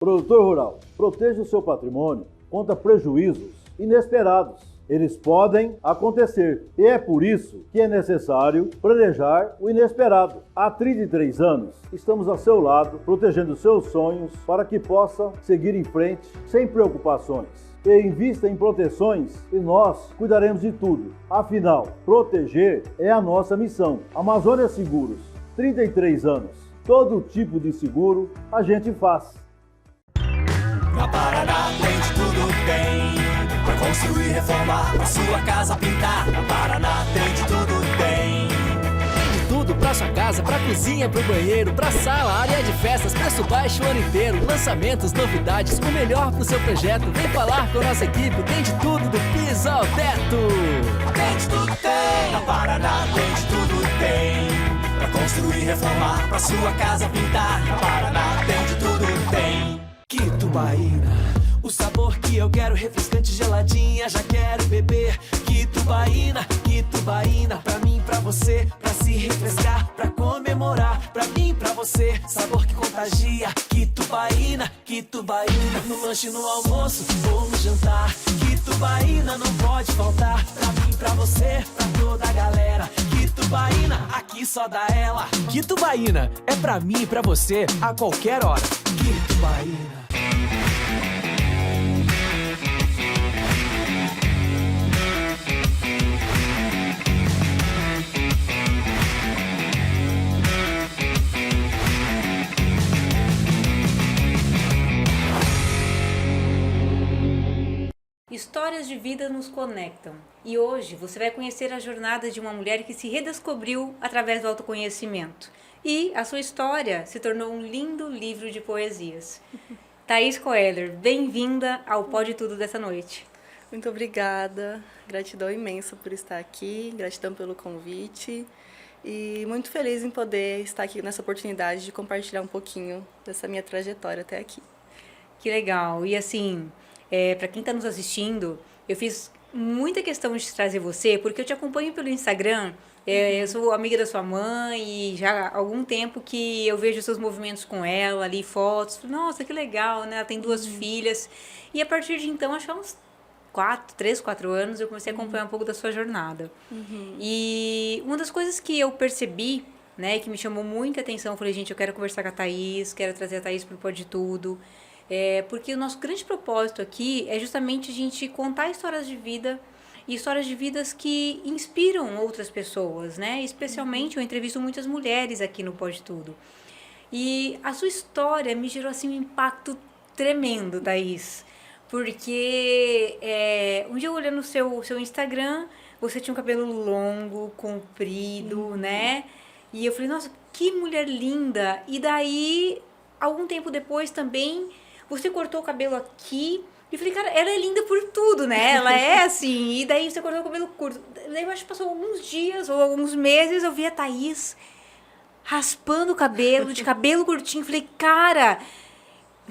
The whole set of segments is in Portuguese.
Produtor rural, proteja o seu patrimônio contra prejuízos inesperados. Eles podem acontecer e é por isso que é necessário planejar o inesperado. Há 33 anos, estamos ao seu lado, protegendo seus sonhos para que possa seguir em frente sem preocupações. E invista em proteções e nós cuidaremos de tudo. Afinal, proteger é a nossa missão. Amazônia Seguros, 33 anos. Todo tipo de seguro a gente faz. Na Paraná tem de tudo, tem. Pra construir, reformar, pra sua casa pintar. Na Paraná tem de tudo, tem. Tem de tudo pra sua casa, pra cozinha, pro banheiro, pra sala, área de festas, preço baixo o ano inteiro. Lançamentos, novidades, o melhor pro seu projeto. Vem falar com a nossa equipe, tem de tudo do piso ao teto. Tem de tudo, tem. Na Paraná tem de tudo, tem. Pra construir, reformar, pra sua casa pintar. Na Paraná tem de tudo, tem. Quitubaína, o sabor que eu quero, refrescante, geladinha, já quero beber. Quitubaína, Quitubaína, pra mim, pra você, pra se refrescar, pra comemorar, pra mim, pra você, sabor que contagia. Quitubaína, Quitubaína, no lanche, no almoço ou no jantar. Quitubaína não pode faltar, pra mim, pra você, pra toda a galera. Quitubaína, aqui só dá ela. Quitubaína é pra mim e pra você a qualquer hora. Quitubaína. Histórias de vida nos conectam e hoje você vai conhecer a jornada de uma mulher que se redescobriu através do autoconhecimento e a sua história se tornou um lindo livro de poesias. Thaís Koehler, bem-vinda ao Pode Tudo dessa noite. Muito obrigada, gratidão imensa por estar aqui, gratidão pelo convite e muito feliz em poder estar aqui nessa oportunidade de compartilhar um pouquinho dessa minha trajetória até aqui. Que legal, e assim... para quem está nos assistindo, eu fiz muita questão de trazer você, porque eu te acompanho pelo Instagram, eu sou amiga da sua mãe e já há algum tempo que eu vejo seus movimentos com ela, ali fotos, nossa, que legal, né? Ela tem 2 filhas, e a partir de então, acho que há uns 3, 4 anos, eu comecei a acompanhar um pouco da sua jornada. E uma das coisas que eu percebi, né, que me chamou muita atenção, eu falei, gente, eu quero conversar com a Thaís, quero trazer a Thaís para o Pode Tudo, porque o nosso grande propósito aqui é justamente a gente contar histórias de vida e histórias de vidas que inspiram outras pessoas, né? Especialmente eu entrevisto muitas mulheres aqui no Pode Tudo. E a sua história me gerou assim um impacto tremendo, Thaís, porque um dia eu olhando no seu Instagram, você tinha um cabelo longo, comprido, né? E eu falei, nossa, que mulher linda! E daí, algum tempo depois também... Você cortou o cabelo aqui. E eu falei, cara, ela é linda por tudo, né? Ela é assim. E daí você cortou o cabelo curto. Daí eu acho que passou alguns dias ou alguns meses, eu vi a Thaís raspando o cabelo, de cabelo curtinho. Falei, cara,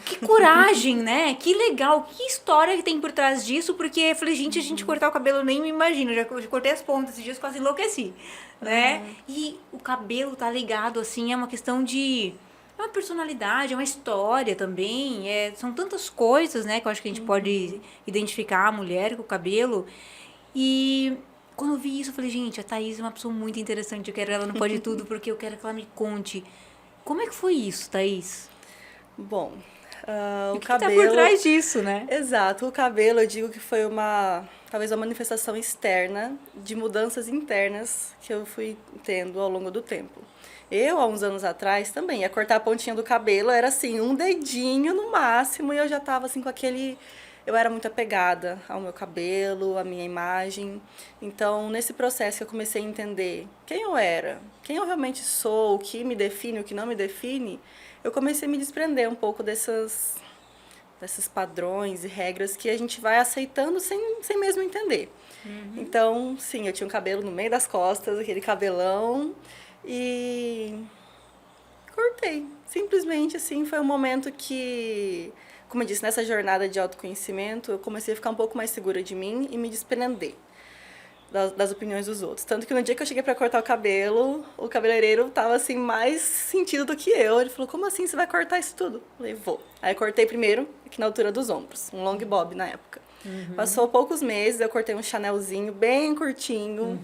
que coragem, né? Que legal. Que história que tem por trás disso. Porque eu falei, gente, a gente cortar o cabelo, eu nem me imagino. Eu já cortei as pontas esses dias, quase enlouqueci, né? E o cabelo tá ligado, assim, é uma questão de... É uma personalidade, é uma história também, são tantas coisas, né, que eu acho que a gente pode identificar a mulher com o cabelo. E quando eu vi isso, eu falei, gente, a Thaís é uma pessoa muito interessante, eu quero ela no Pode Tudo, porque eu quero que ela me conte. Como é que foi isso, Thaís? Bom, o cabelo... que tá por trás disso, né? Exato, o cabelo eu digo que foi talvez uma manifestação externa de mudanças internas que eu fui tendo ao longo do tempo. Eu, há uns anos atrás, também ia cortar a pontinha do cabelo, era assim, um dedinho no máximo, e eu já estava assim com aquele... Eu era muito apegada ao meu cabelo, à minha imagem. Então, nesse processo que eu comecei a entender quem eu era, quem eu realmente sou, o que me define, o que não me define, eu comecei a me desprender um pouco desses padrões e regras que a gente vai aceitando sem mesmo entender. Então, sim, eu tinha um cabelo no meio das costas, aquele cabelão... E cortei. Simplesmente, assim, foi um momento que, como eu disse, nessa jornada de autoconhecimento, eu comecei a ficar um pouco mais segura de mim e me desprender. das opiniões dos outros. Tanto que no dia que eu cheguei pra cortar o cabeleireiro tava assim, mais sentido do que eu. Ele falou, como assim você vai cortar isso tudo? Eu falei, vou. Aí eu cortei primeiro, aqui na altura dos ombros, um long bob na época. Passou poucos meses, eu cortei um chanelzinho bem curtinho.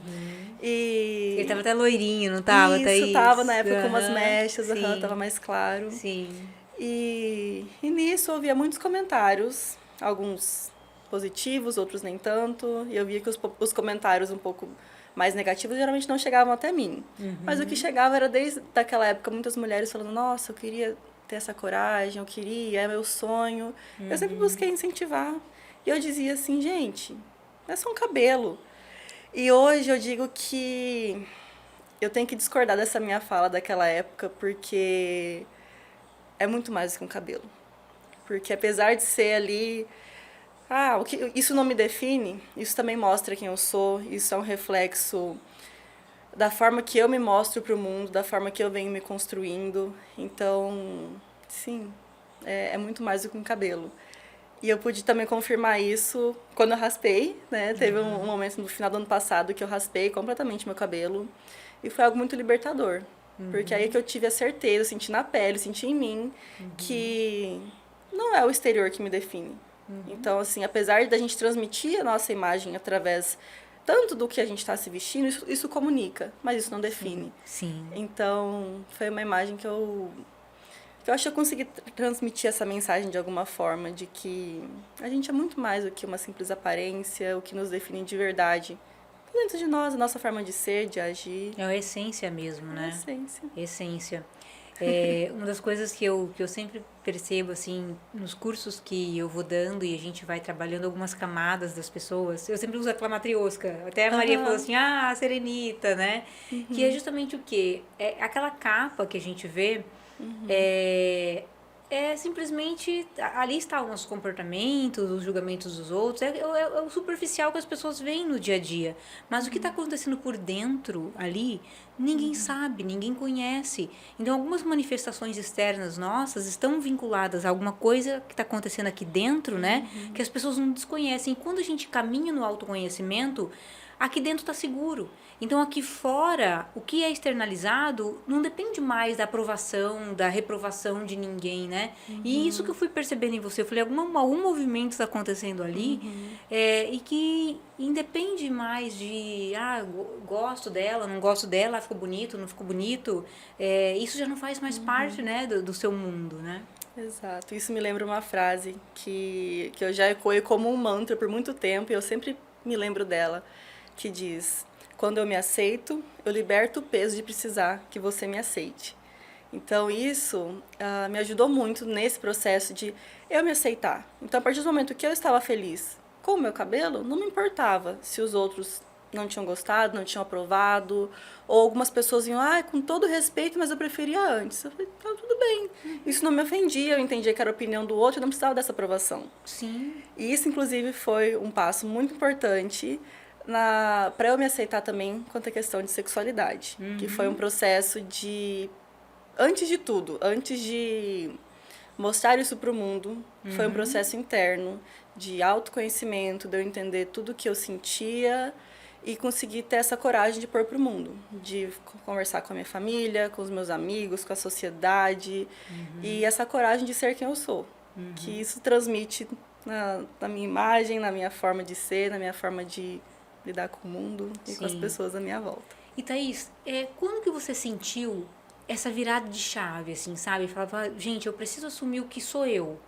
E... Ele tava até loirinho, não tava, Isso, Thaís? tava na época com umas Aham, mechas, sim. tava mais claro. Sim. E nisso eu via muitos comentários, alguns positivos, outros nem tanto. E eu via que os comentários um pouco mais negativos geralmente não chegavam até mim. Mas o que chegava era desde aquela época muitas mulheres falando, nossa, eu queria ter essa coragem, eu queria, é meu sonho. Eu sempre busquei incentivar. E eu dizia assim, gente, é só um cabelo. E hoje eu digo que eu tenho que discordar dessa minha fala daquela época, porque é muito mais do que um cabelo. Porque apesar de ser ali, isso não me define, isso também mostra quem eu sou, isso é um reflexo da forma que eu me mostro para o mundo, da forma que eu venho me construindo. Então, sim, é muito mais do que um cabelo. E eu pude também confirmar isso quando eu raspei, né? Teve um momento no final do ano passado que eu raspei completamente meu cabelo. E foi algo muito libertador. Porque aí que eu tive a certeza, senti na pele, senti em mim, que não é o exterior que me define. Então, assim, apesar da gente transmitir a nossa imagem através tanto do que a gente está se vestindo, isso comunica, mas isso não define. Sim. Então, foi uma imagem que eu acho que eu consegui transmitir essa mensagem de alguma forma, de que a gente é muito mais do que uma simples aparência, o que nos define de verdade. Dentro de nós, a nossa forma de ser, de agir. É a essência mesmo, né? A essência. Essência. Uma das coisas que eu sempre percebo, assim, nos cursos que eu vou dando e a gente vai trabalhando algumas camadas das pessoas, eu sempre uso aquela matriosca. Até a Maria falou assim, a serenita, né? Que é justamente o quê? É aquela capa que a gente vê, é simplesmente, ali está os nossos comportamentos, os julgamentos dos outros, é o superficial que as pessoas veem no dia a dia. Mas o que está acontecendo por dentro ali, ninguém sabe, ninguém conhece. Então, algumas manifestações externas nossas estão vinculadas a alguma coisa que está acontecendo aqui dentro, né? Que as pessoas não desconhecem. E quando a gente caminha no autoconhecimento, aqui dentro está seguro. Então, aqui fora, o que é externalizado não depende mais da aprovação, da reprovação de ninguém, né? E isso que eu fui percebendo em você. Eu falei, algum movimento está acontecendo ali e que independe mais de, gosto dela, não gosto dela, ficou bonito, não ficou bonito. Isso já não faz mais parte, né, do seu mundo, né? Exato. Isso me lembra uma frase que eu já ecoei como um mantra por muito tempo e eu sempre me lembro dela, que diz: quando eu me aceito, eu liberto o peso de precisar que você me aceite. Então, isso me ajudou muito nesse processo de eu me aceitar. Então, a partir do momento que eu estava feliz com o meu cabelo, não me importava se os outros não tinham gostado, não tinham aprovado, ou algumas pessoas iam, com todo respeito, mas eu preferia antes. Eu falei, tudo bem. Isso não me ofendia, eu entendia que era a opinião do outro, eu não precisava dessa aprovação. Sim. E isso, inclusive, foi um passo muito importante para eu me aceitar também quanto à questão de sexualidade, que foi um processo de, antes de tudo, antes de mostrar isso para o mundo, foi um processo interno de autoconhecimento, de eu entender tudo o que eu sentia e conseguir ter essa coragem de pôr para o mundo, de conversar com a minha família, com os meus amigos, com a sociedade, e essa coragem de ser quem eu sou, que isso transmite na minha imagem, na minha forma de ser, na minha forma de lidar com o mundo e com as pessoas à minha volta. E Thaís, quando que você sentiu essa virada de chave, assim, sabe? Falava, gente, eu preciso assumir o que sou eu,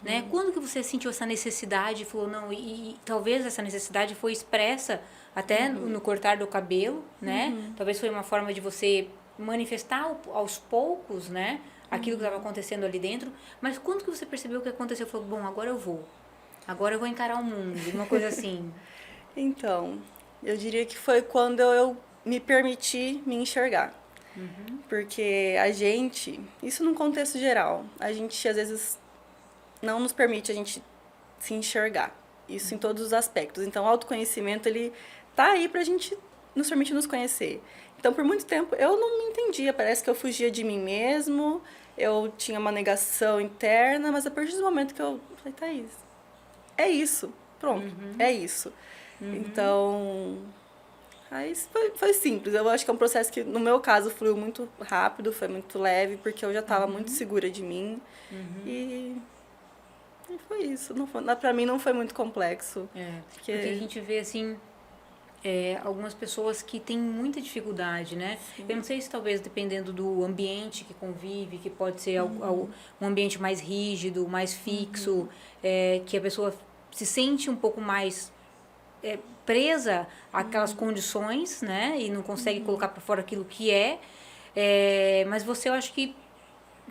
né? Quando que você sentiu essa necessidade e falou, não, e talvez essa necessidade foi expressa até no cortar do cabelo, né? Talvez foi uma forma de você manifestar aos poucos, né? Aquilo que estava acontecendo ali dentro. Mas quando que você percebeu o que aconteceu? Falou, bom, agora eu vou encarar o mundo, uma coisa assim. Então, eu diria que foi quando eu me permiti me enxergar. Porque a gente, isso num contexto geral, a gente às vezes não nos permite a gente se enxergar. Isso em todos os aspectos. Então, o autoconhecimento, ele tá aí pra gente nos permitir nos conhecer. Então, por muito tempo, eu não me entendia. Parece que eu fugia de mim mesmo, eu tinha uma negação interna, mas a partir do momento que eu falei, Thaís, é isso, pronto, é isso. Então, Aí foi simples. Eu acho que é um processo que, no meu caso, fluiu muito rápido, foi muito leve, porque eu já estava muito segura de mim. E foi isso. Não foi, pra mim não foi muito complexo. Porque a gente vê, assim, algumas pessoas que têm muita dificuldade, né? Sim. Eu não sei se talvez dependendo do ambiente que convive, que pode ser um ambiente mais rígido, mais fixo, que a pessoa se sente um pouco mais presa àquelas condições, né? E não consegue colocar para fora aquilo que mas você, eu acho que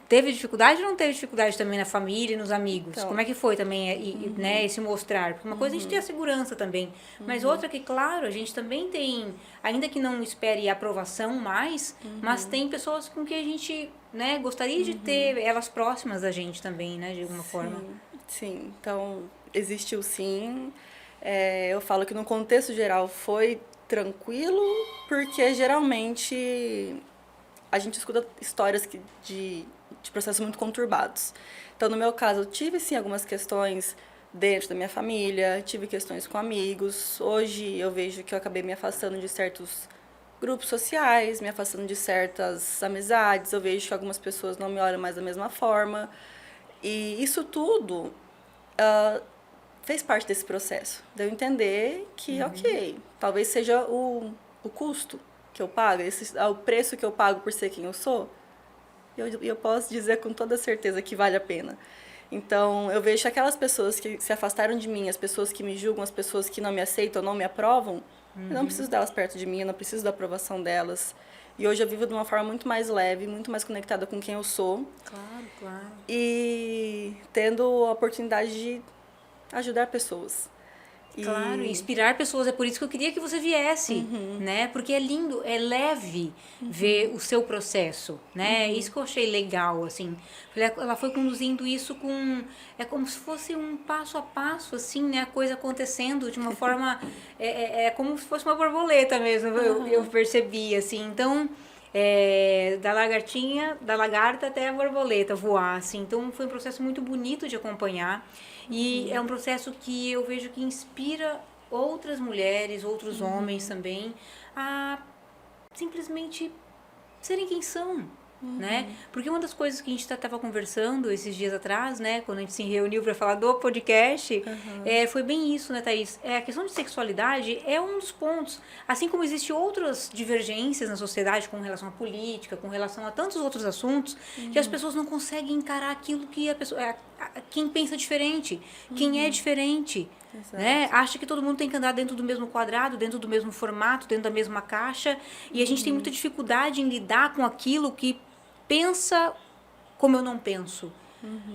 teve dificuldade ou não teve dificuldade também na família e nos amigos? Então, como é que foi também, né, esse mostrar? Porque uma coisa a gente tem a segurança também, mas outra que, claro, a gente também tem, ainda que não espere aprovação mais, mas tem pessoas com que a gente, né, gostaria de ter elas próximas da gente também, né, de alguma forma. Sim, então existiu sim. Eu falo que no contexto geral foi tranquilo, porque geralmente a gente escuta histórias de processos muito conturbados. Então, no meu caso, eu tive, sim, algumas questões dentro da minha família, tive questões com amigos. Hoje, eu vejo que eu acabei me afastando de certos grupos sociais, me afastando de certas amizades. Eu vejo que algumas pessoas não me olham mais da mesma forma. E isso tudo fez parte desse processo. De eu entender que, ok, talvez seja o custo que eu pago, o preço que eu pago por ser quem eu sou. E eu posso dizer com toda certeza que vale a pena. Então, eu vejo que aquelas pessoas que se afastaram de mim, as pessoas que me julgam, as pessoas que não me aceitam, não me aprovam, eu não preciso delas perto de mim, eu não preciso da aprovação delas. E hoje eu vivo de uma forma muito mais leve, muito mais conectada com quem eu sou. Claro, claro. E tendo a oportunidade de ajudar pessoas. Claro, inspirar pessoas. É por isso que eu queria que você viesse, né? Porque é lindo, é leve ver o seu processo, né? Isso que eu achei legal, assim. Ela foi conduzindo isso é como se fosse um passo a passo, assim, né? A coisa acontecendo de uma forma... É como se fosse uma borboleta mesmo, eu percebi, assim. Então, da lagarta até a borboleta voar, assim. Então, foi um processo muito bonito de acompanhar. E é um processo que eu vejo que inspira outras mulheres, outros homens também, a simplesmente serem quem são, né? Porque uma das coisas que a gente estava conversando esses dias atrás, né? Quando a gente se reuniu para falar do podcast, foi bem isso, né, Thaís? A questão de sexualidade é um dos pontos. Assim como existem outras divergências na sociedade com relação à política, com relação a tantos outros assuntos, que as pessoas não conseguem encarar aquilo que a pessoa... quem pensa diferente, quem é diferente, né? Acha que todo mundo tem que andar dentro do mesmo quadrado, dentro do mesmo formato, dentro da mesma caixa, e a gente tem muita dificuldade em lidar com aquilo que pensa como eu não penso,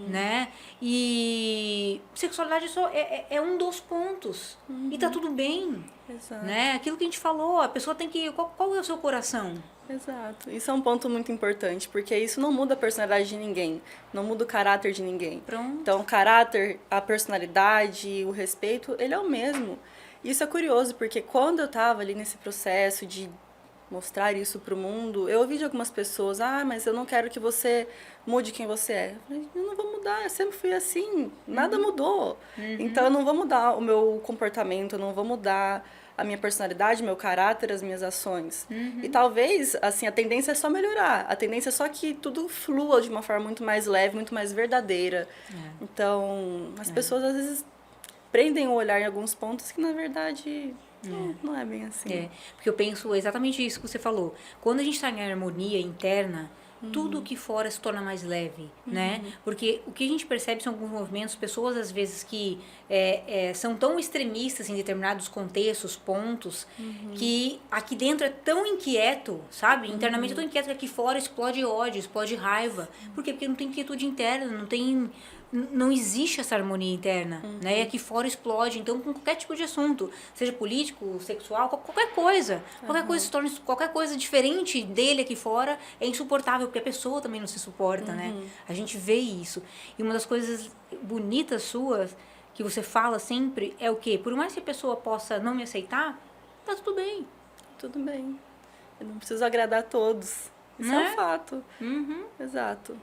né? E sexualidade só é um dos pontos, e tá tudo bem, né? Aquilo que a gente falou, a pessoa tem que... Qual é o seu coração? Exato. Isso é um ponto muito importante, porque isso não muda a personalidade de ninguém, não muda o caráter de ninguém. Pronto. Então, o caráter, a personalidade, o respeito, ele é o mesmo. Isso é curioso, porque quando eu estava ali nesse processo de mostrar isso para o mundo, eu ouvi de algumas pessoas, mas eu não quero que você mude quem você é. Eu falei, eu não vou mudar, eu sempre fui assim, nada mudou. Então, eu não vou mudar o meu comportamento, eu não vou mudar a minha personalidade, meu caráter, as minhas ações. E talvez, assim, a tendência é só melhorar. A tendência é só que tudo flua de uma forma muito mais leve, muito mais verdadeira. Então, as pessoas, às vezes, prendem o olhar em alguns pontos que, na verdade, não é bem assim. Porque eu penso exatamente isso que você falou. Quando a gente está em harmonia interna, tudo que fora se torna mais leve, né? Porque o que a gente percebe são alguns movimentos, pessoas às vezes que são tão extremistas em determinados contextos, pontos, que aqui dentro é tão inquieto, sabe? Internamente é tão inquieto que aqui fora explode ódio, explode raiva. Por quê? Porque não tem quietude interna, não existe essa harmonia interna, né? E aqui fora explode, então, com qualquer tipo de assunto, seja político, sexual, qualquer coisa. Qualquer coisa diferente dele aqui fora é insuportável, porque a pessoa também não se suporta, né? A gente vê isso. E uma das coisas bonitas suas, que você fala sempre, é o quê? Por mais que a pessoa possa não me aceitar, tá tudo bem. Tudo bem. Eu não preciso agradar a todos. Isso é um fato. Exato.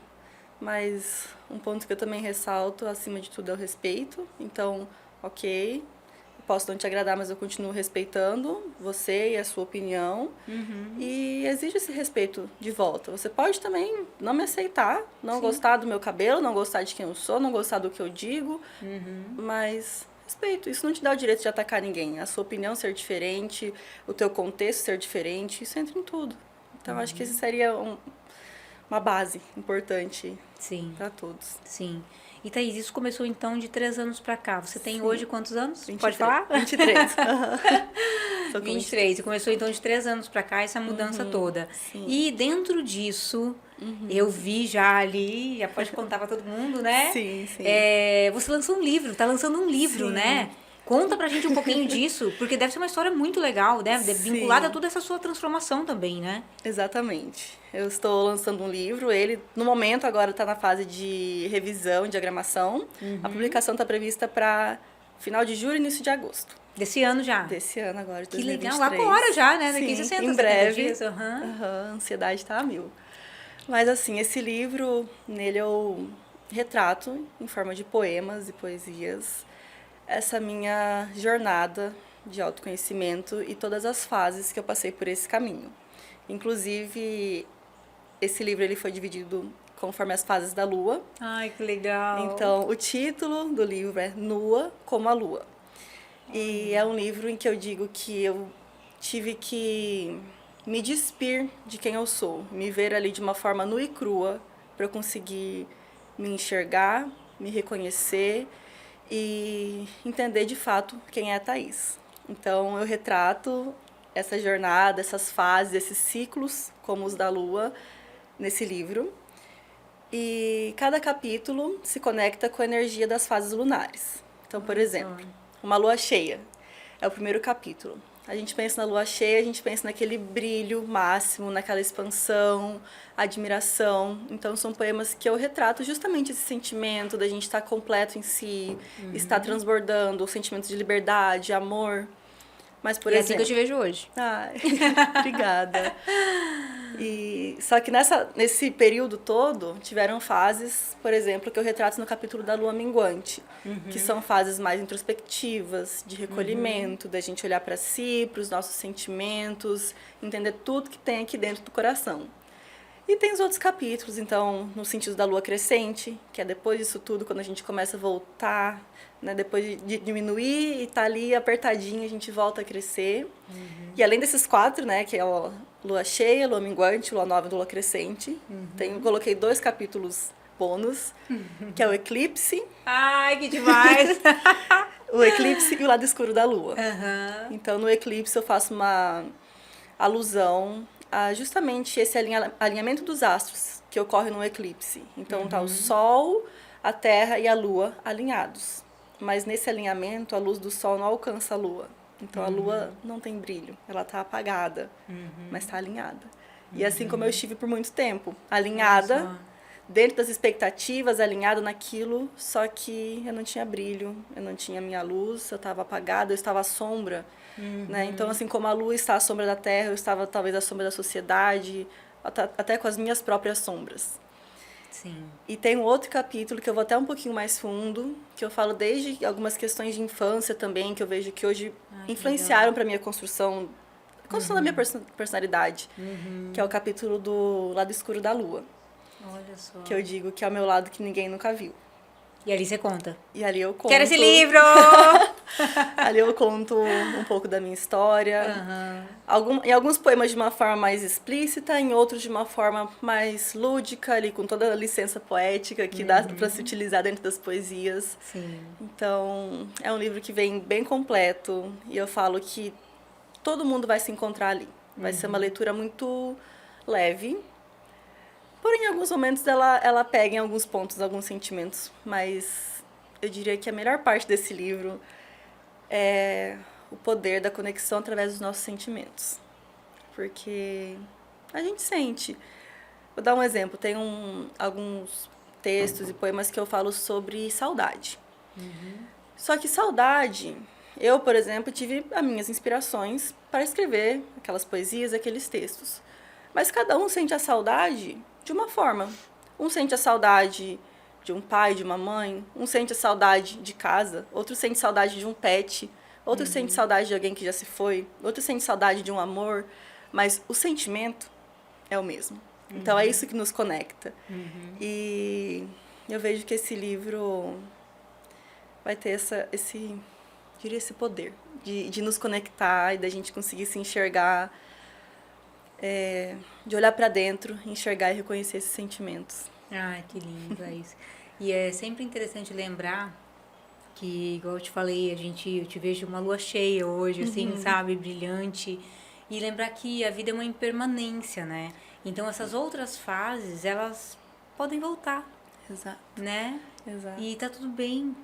Mas um ponto que eu também ressalto, acima de tudo, é o respeito. Então, ok, posso não te agradar, mas eu continuo respeitando você e a sua opinião. E exijo esse respeito de volta. Você pode também não me aceitar, não gostar do meu cabelo, não gostar de quem eu sou, não gostar do que eu digo, mas respeito. Isso não te dá o direito de atacar ninguém. A sua opinião ser diferente, o teu contexto ser diferente, isso entra em tudo. Então, acho que esse seria uma base importante para todos. Sim. E Thaís, isso começou então de 3 anos pra cá. Você tem hoje quantos anos? 23. Pode falar? 23. Tô com 23. E começou então de 3 anos pra cá essa mudança toda. Sim. E dentro disso, eu vi já ali, já pode contar pra todo mundo, né? Sim, sim. Você lançou um livro, tá lançando um livro, né? Conta pra gente um pouquinho disso, porque deve ser uma história muito legal, né? Vinculada a toda essa sua transformação também, né? Exatamente. Eu estou lançando um livro, ele, no momento, agora está na fase de revisão, diagramação. A publicação está prevista para final de julho e início de agosto. Desse ano já? Desse ano agora, de Que 2023. legal, agora já, né? Daqui Sim, 60, em breve. 70 dias. A ansiedade está a mil. Mas, assim, esse livro, nele eu retrato, em forma de poemas e poesias, essa minha jornada de autoconhecimento e todas as fases que eu passei por esse caminho. Inclusive, esse livro ele foi dividido conforme as fases da lua. Ai, que legal. Então, o título do livro é Nua como a Lua. E é um livro em que eu digo que eu tive que me despir de quem eu sou, me ver ali de uma forma nua e crua para eu conseguir me enxergar, me reconhecer e entender de fato quem é a Thaís. Então, eu retrato essa jornada, essas fases, esses ciclos, como os da Lua, nesse livro. E cada capítulo se conecta com a energia das fases lunares. Então, por exemplo, uma lua cheia é o primeiro capítulo. A gente pensa na lua cheia, a gente pensa naquele brilho máximo, naquela expansão, admiração. Então, são poemas que eu retrato justamente esse sentimento da gente estar completo em si, estar transbordando, o sentimento de liberdade, amor. Mas, por exemplo... assim que eu te vejo hoje. Ai, obrigada. Só que nesse período todo, tiveram fases, por exemplo, que eu retrato no capítulo da Lua Minguante, que são fases mais introspectivas, de recolhimento, da gente olhar para si, para os nossos sentimentos, entender tudo que tem aqui dentro do coração. E tem os outros capítulos, então, no sentido da Lua Crescente, que é depois disso tudo, quando a gente começa a voltar, né, depois de diminuir e tá ali apertadinho, a gente volta a crescer. E além desses 4, né, que é a Lua Cheia, Lua Minguante, Lua Nova e Lua Crescente, coloquei 2 capítulos bônus, que é o Eclipse. Ai, que demais! O Eclipse e o Lado Escuro da Lua. Então, no Eclipse eu faço uma alusão a justamente esse alinhamento dos astros que ocorre no eclipse. Então, tá o Sol, a Terra e a Lua alinhados. Mas nesse alinhamento, a luz do Sol não alcança a Lua. Então, a Lua não tem brilho, ela tá apagada, mas tá alinhada. E assim como eu estive por muito tempo, alinhada, dentro das expectativas, alinhada naquilo, só que eu não tinha brilho, eu não tinha minha luz, eu estava apagada, eu estava à sombra. Né? Então, assim como a Lua está à sombra da Terra, eu estava talvez à sombra da sociedade, até com as minhas próprias sombras. Sim. E tem um outro capítulo que eu vou até um pouquinho mais fundo, que eu falo desde algumas questões de infância também, que eu vejo que hoje influenciaram para a minha construção da minha personalidade, que é o capítulo do Lado Escuro da Lua. Olha só. Que eu digo que é o meu lado que ninguém nunca viu. E ali você conta. E ali eu conto... Quero esse livro! Ali eu conto um pouco da minha história. Em alguns poemas de uma forma mais explícita, em outros de uma forma mais lúdica, ali com toda a licença poética que dá para se utilizar dentro das poesias. Sim. Então, é um livro que vem bem completo. E eu falo que todo mundo vai se encontrar ali. Vai ser uma leitura muito leve. Porém, em alguns momentos ela pega em alguns pontos, alguns sentimentos, mas eu diria que a melhor parte desse livro é o poder da conexão através dos nossos sentimentos. Porque a gente sente. Vou dar um exemplo, tem alguns textos e poemas que eu falo sobre saudade. Só que saudade, eu, por exemplo, tive as minhas inspirações para escrever aquelas poesias, aqueles textos. Mas cada um sente a saudade de uma forma. Um sente a saudade de um pai, de uma mãe. Um sente a saudade de casa. Outro sente saudade de um pet. outro sente saudade de alguém que já se foi, outro sente saudade de um amor, mas o sentimento é o mesmo. Então é isso que nos conecta. E eu vejo que esse livro vai ter esse poder de nos conectar e da gente conseguir se enxergar, de olhar para dentro, enxergar e reconhecer esses sentimentos. Ai, que lindo, é isso. E é sempre interessante lembrar que, igual eu te falei, eu te vejo uma lua cheia hoje, assim, sabe, brilhante. E lembrar que a vida é uma impermanência, né? Então, essas outras fases, elas podem voltar, Exato. né? Exato. E tá tudo bem.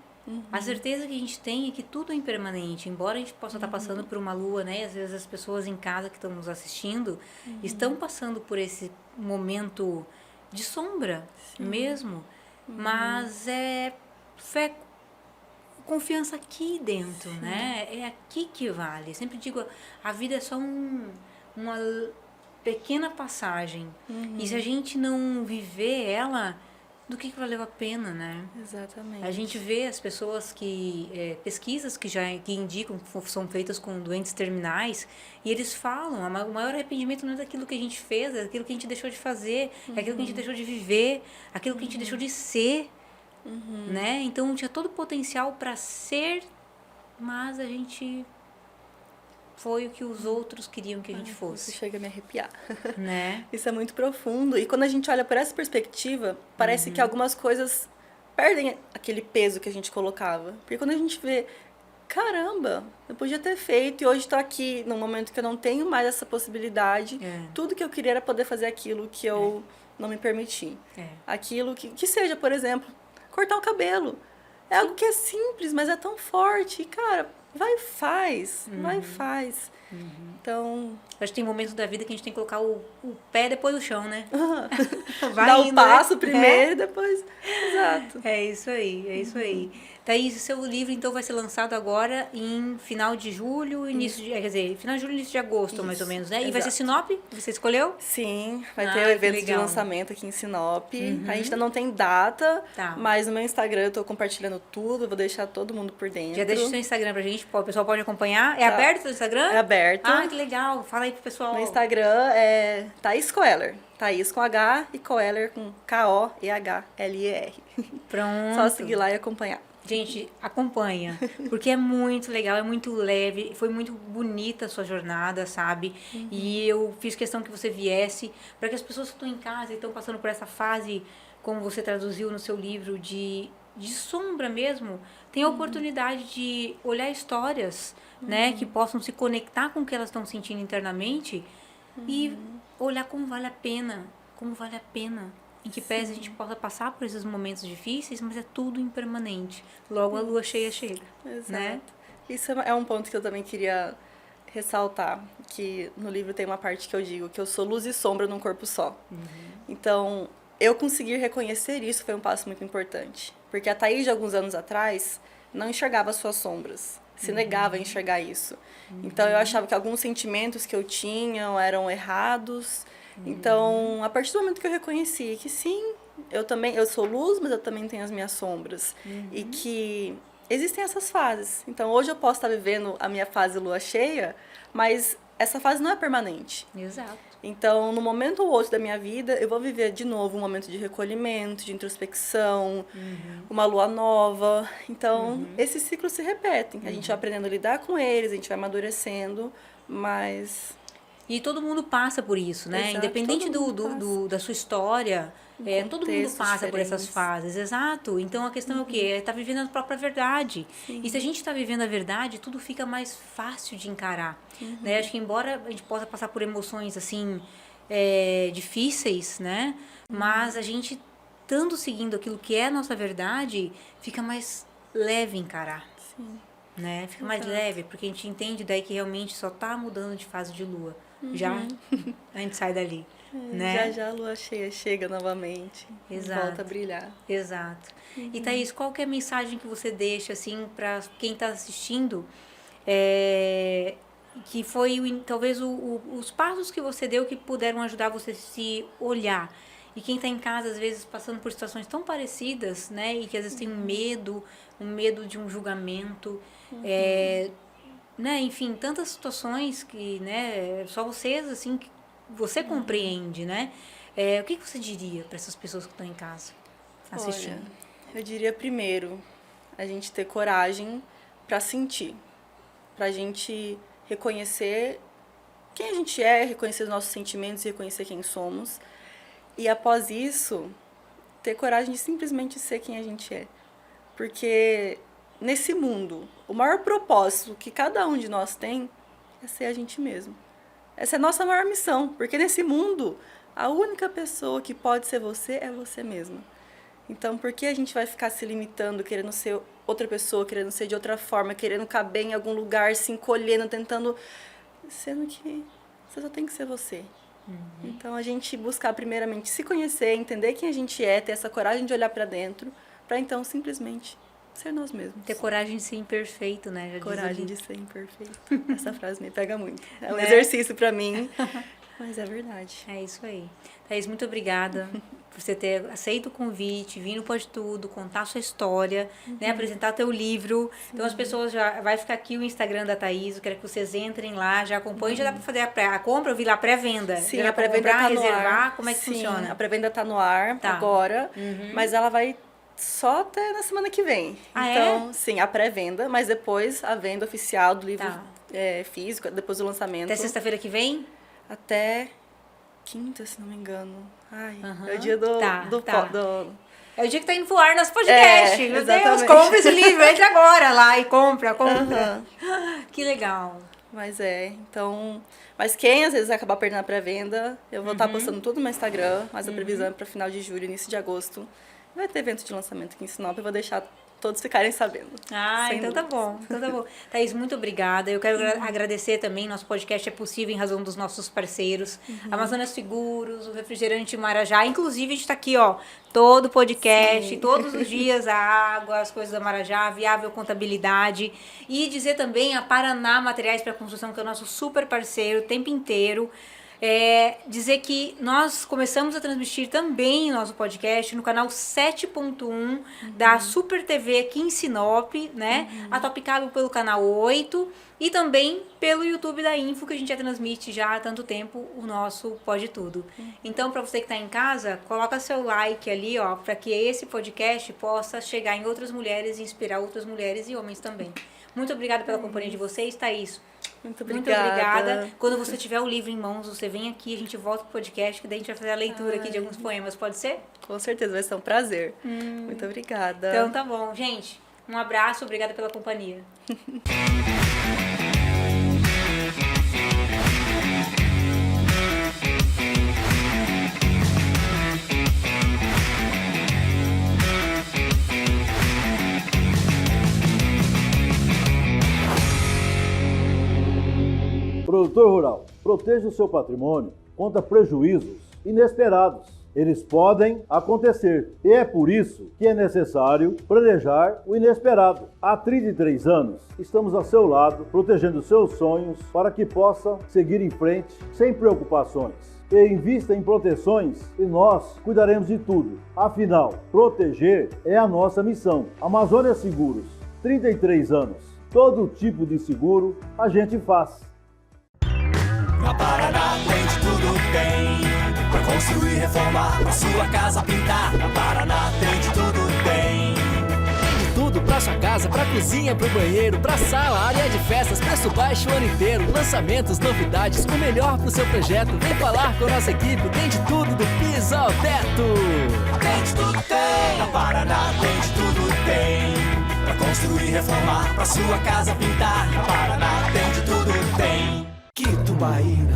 A certeza que a gente tem é que tudo é impermanente. Embora a gente possa estar passando por uma lua, né? E às vezes as pessoas em casa que estão nos assistindo estão passando por esse momento de sombra mesmo. Mas é fé, confiança aqui dentro, né? É aqui que vale. Eu sempre digo, a vida é só uma pequena passagem. E se a gente não viver ela, do que valeu a pena, né? Exatamente. A gente vê as pessoas pesquisas que indicam que são feitas com doentes terminais, e eles falam, o maior arrependimento não é daquilo que a gente fez, é daquilo que a gente deixou de fazer, é aquilo que a gente deixou de viver, aquilo que a gente deixou de ser, né? Então tinha todo o potencial para ser, mas a gente foi o que os outros queriam que a gente fosse. Isso chega a me arrepiar. Né? Isso é muito profundo. E quando a gente olha por essa perspectiva, parece que algumas coisas perdem aquele peso que a gente colocava. Porque quando a gente vê, caramba, eu podia ter feito e hoje estou aqui num momento que eu não tenho mais essa possibilidade. Tudo que eu queria era poder fazer aquilo que eu não me permiti. Aquilo que seja, por exemplo, cortar o cabelo. É algo que é simples, mas é tão forte. E, cara, vai e faz. Vai e faz. Então... Acho que tem momentos da vida que a gente tem que colocar o pé depois do chão, né? Vai dar o passo primeiro e depois... Exato. É isso aí, é isso aí. Thaís, o seu livro, então, vai ser lançado agora em final de julho, final de julho, início de agosto, mais ou menos, né? E vai ser Sinop? Você escolheu? Sim, vai ter o evento de lançamento aqui em Sinop. A gente ainda não tem data, mas no meu Instagram eu tô compartilhando tudo, vou deixar todo mundo por dentro. Já deixa o seu Instagram pra gente, o pessoal pode acompanhar. É aberto o seu Instagram? É aberto. Ah, que legal. Fala aí pro pessoal. No Instagram é Thaís Koehler. Thaís com H e Koehler com Koehler. Pronto. Só seguir lá e acompanhar. Gente, acompanha, porque é muito legal, é muito leve, foi muito bonita a sua jornada, sabe? E eu fiz questão que você viesse, para que as pessoas que estão em casa e estão passando por essa fase, como você traduziu no seu livro, de sombra mesmo, tenham a oportunidade de olhar histórias, né, que possam se conectar com o que elas estão sentindo internamente e olhar como vale a pena, em que pese a gente possa passar por esses momentos difíceis, mas é tudo impermanente. Logo a lua cheia chega. Exato. Né? Isso é um ponto que eu também queria ressaltar, que no livro tem uma parte que eu digo que eu sou luz e sombra num corpo só. Então, eu conseguir reconhecer isso foi um passo muito importante. Porque a Thaís, de alguns anos atrás, não enxergava as suas sombras. Se negava a enxergar isso. Então, eu achava que alguns sentimentos que eu tinha eram errados. Então, a partir do momento que eu reconheci que sim, eu sou luz, mas eu também tenho as minhas sombras. E que existem essas fases. Então, hoje eu posso estar vivendo a minha fase lua cheia, mas essa fase não é permanente. Exato. Então, no momento ou outro da minha vida, eu vou viver de novo um momento de recolhimento, de introspecção, uma lua nova. Então, esses ciclos se repetem. A gente vai aprendendo a lidar com eles, a gente vai amadurecendo, mas... E todo mundo passa por isso, né? Exato, independente da sua história, todo mundo passa por essas fases, exato. Então a questão é o quê? É estar vivendo a própria verdade. E se a gente está vivendo a verdade, tudo fica mais fácil de encarar. Né? Acho que embora a gente possa passar por emoções assim difíceis, né? Mas a gente, estando seguindo aquilo que é a nossa verdade, fica mais leve encarar. Sim. Né? Fica mais leve, porque a gente entende daí que realmente só está mudando de fase de lua. Já a gente sai dali. Né? Já a lua cheia chega novamente. Exato. Volta a brilhar. Exato. E Thaís, qual que é a mensagem que você deixa assim para quem está assistindo? Que foi talvez os passos que você deu que puderam ajudar você a se olhar. E quem está em casa, às vezes, passando por situações tão parecidas, né? E que às vezes tem um medo de um julgamento. né, enfim, tantas situações que, né, só vocês, assim, que você compreende, né? O que você diria para essas pessoas que estão em casa assistindo? Olha, eu diria primeiro, a gente ter coragem para sentir, pra gente reconhecer quem a gente é, reconhecer os nossos sentimentos e reconhecer quem somos. E após isso, ter coragem de simplesmente ser quem a gente é. Porque nesse mundo, o maior propósito que cada um de nós tem é ser a gente mesmo. Essa é a nossa maior missão, porque nesse mundo, a única pessoa que pode ser você é você mesma. Então, por que a gente vai ficar se limitando, querendo ser outra pessoa, querendo ser de outra forma, querendo caber em algum lugar, se encolhendo, tentando... Sendo que você só tem que ser você. Então, a gente buscar primeiramente se conhecer, entender quem a gente é, ter essa coragem de olhar para dentro, para então simplesmente ser nós mesmos. Ter coragem de ser imperfeito, né? Já Coragem diz de ser imperfeito. Essa frase me pega muito. É um Né? exercício para mim, mas é verdade. É isso aí. Thaís, muito obrigada por você ter aceito o convite, vir no Pode Tudo, contar a sua história, né, apresentar teu livro. Então, as pessoas já... Vai ficar aqui o Instagram da Thaís, eu quero que vocês entrem lá, já acompanhem, já dá para fazer a compra, eu vi lá a pré-venda. Sim, já dá a pra pré-venda comprar, tá no reservar, ar. como é que Sim, funciona? a pré-venda tá no ar Tá. agora, mas ela vai só até na semana que vem. Ah, então, sim, a pré-venda, mas depois a venda oficial do livro Tá. físico, depois do lançamento. Até sexta-feira que vem? Até quinta, se não me engano. Ai, Aham. é o dia do... Tá, do, tá. do- É o dia que tá indo pro ar nosso podcast. Meu Deus, exatamente. compra esse livro, entre agora lá e compra. Aham. Que legal. Mas então... Mas quem às vezes acabar perdendo a pré-venda, eu vou estar postando tudo no meu Instagram, mas a previsão é para final de julho, início de agosto. Vai ter evento de lançamento aqui em Sinop, eu vou deixar todos ficarem sabendo. Ah, Sem então tá dúvidas. bom, então tá bom. Thaís, muito obrigada. Eu quero agradecer também, nosso podcast é possível em razão dos nossos parceiros. Amazonas Seguros, o Refrigerante Marajá. Inclusive, a gente tá aqui, ó, todo podcast, todos os dias, a água, as coisas da Marajá, Viável Contabilidade. E dizer também a Paraná Materiais para Construção, que é o nosso super parceiro o tempo inteiro. Dizer que nós começamos a transmitir também nosso podcast no canal 7.1 da Super TV aqui em Sinop, né? A Top Cabo pelo canal 8 e também pelo YouTube da Info, que a gente já transmite já há tanto tempo o nosso Pode Tudo. Então, para você que está em casa, coloca seu like ali, ó, para que esse podcast possa chegar em outras mulheres e inspirar outras mulheres e homens também. Muito obrigada pela companhia de vocês, Thaís. Muito Muito obrigada. obrigada. Quando você tiver o livro em mãos, você vem aqui, a gente volta pro podcast, que daí a gente vai fazer a leitura aqui de alguns poemas, pode ser? Com certeza, vai ser um prazer. Muito obrigada. Então tá bom. Gente, um abraço, obrigada pela companhia. Produtor rural, proteja o seu patrimônio contra prejuízos inesperados. Eles podem acontecer e é por isso que é necessário planejar o inesperado. Há 33 anos, estamos ao seu lado, protegendo seus sonhos para que possa seguir em frente sem preocupações. E invista em proteções e nós cuidaremos de tudo. Afinal, proteger é a nossa missão. Amazônia Seguros, 33 anos. Todo tipo de seguro a gente faz. Na Paraná tem de tudo, tem. Pra construir, reformar, pra sua casa pintar. Na Paraná tem de tudo, tem. De tudo pra sua casa, pra cozinha, pro banheiro, pra sala, área de festas, preço baixo o ano inteiro. Lançamentos, novidades, o melhor pro seu projeto. Vem falar com a nossa equipe, tem de tudo do piso ao teto. Tem de tudo, tem. Na Paraná tem de tudo, tem. Pra construir, reformar, pra sua casa pintar. Na Paraná tem de tudo, tem. Quitubaína,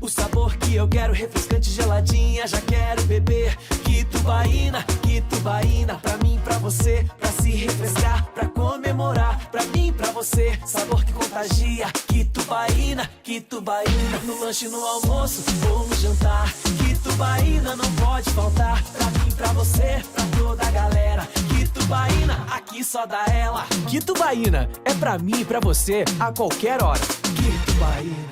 o sabor que eu quero, refrescante, geladinha, já quero beber. Quitubaína, Quitubaína, pra mim, pra você, pra se refrescar, pra comemorar, pra mim, pra você, sabor que contagia. Quitubaína, Quitubaína, no lanche, no almoço ou no jantar. Quitubaína não pode faltar, pra mim, pra você, pra toda a galera. Quitubaína, aqui só dá ela. Quitubaína é pra mim e pra você a qualquer hora. Quitubaína.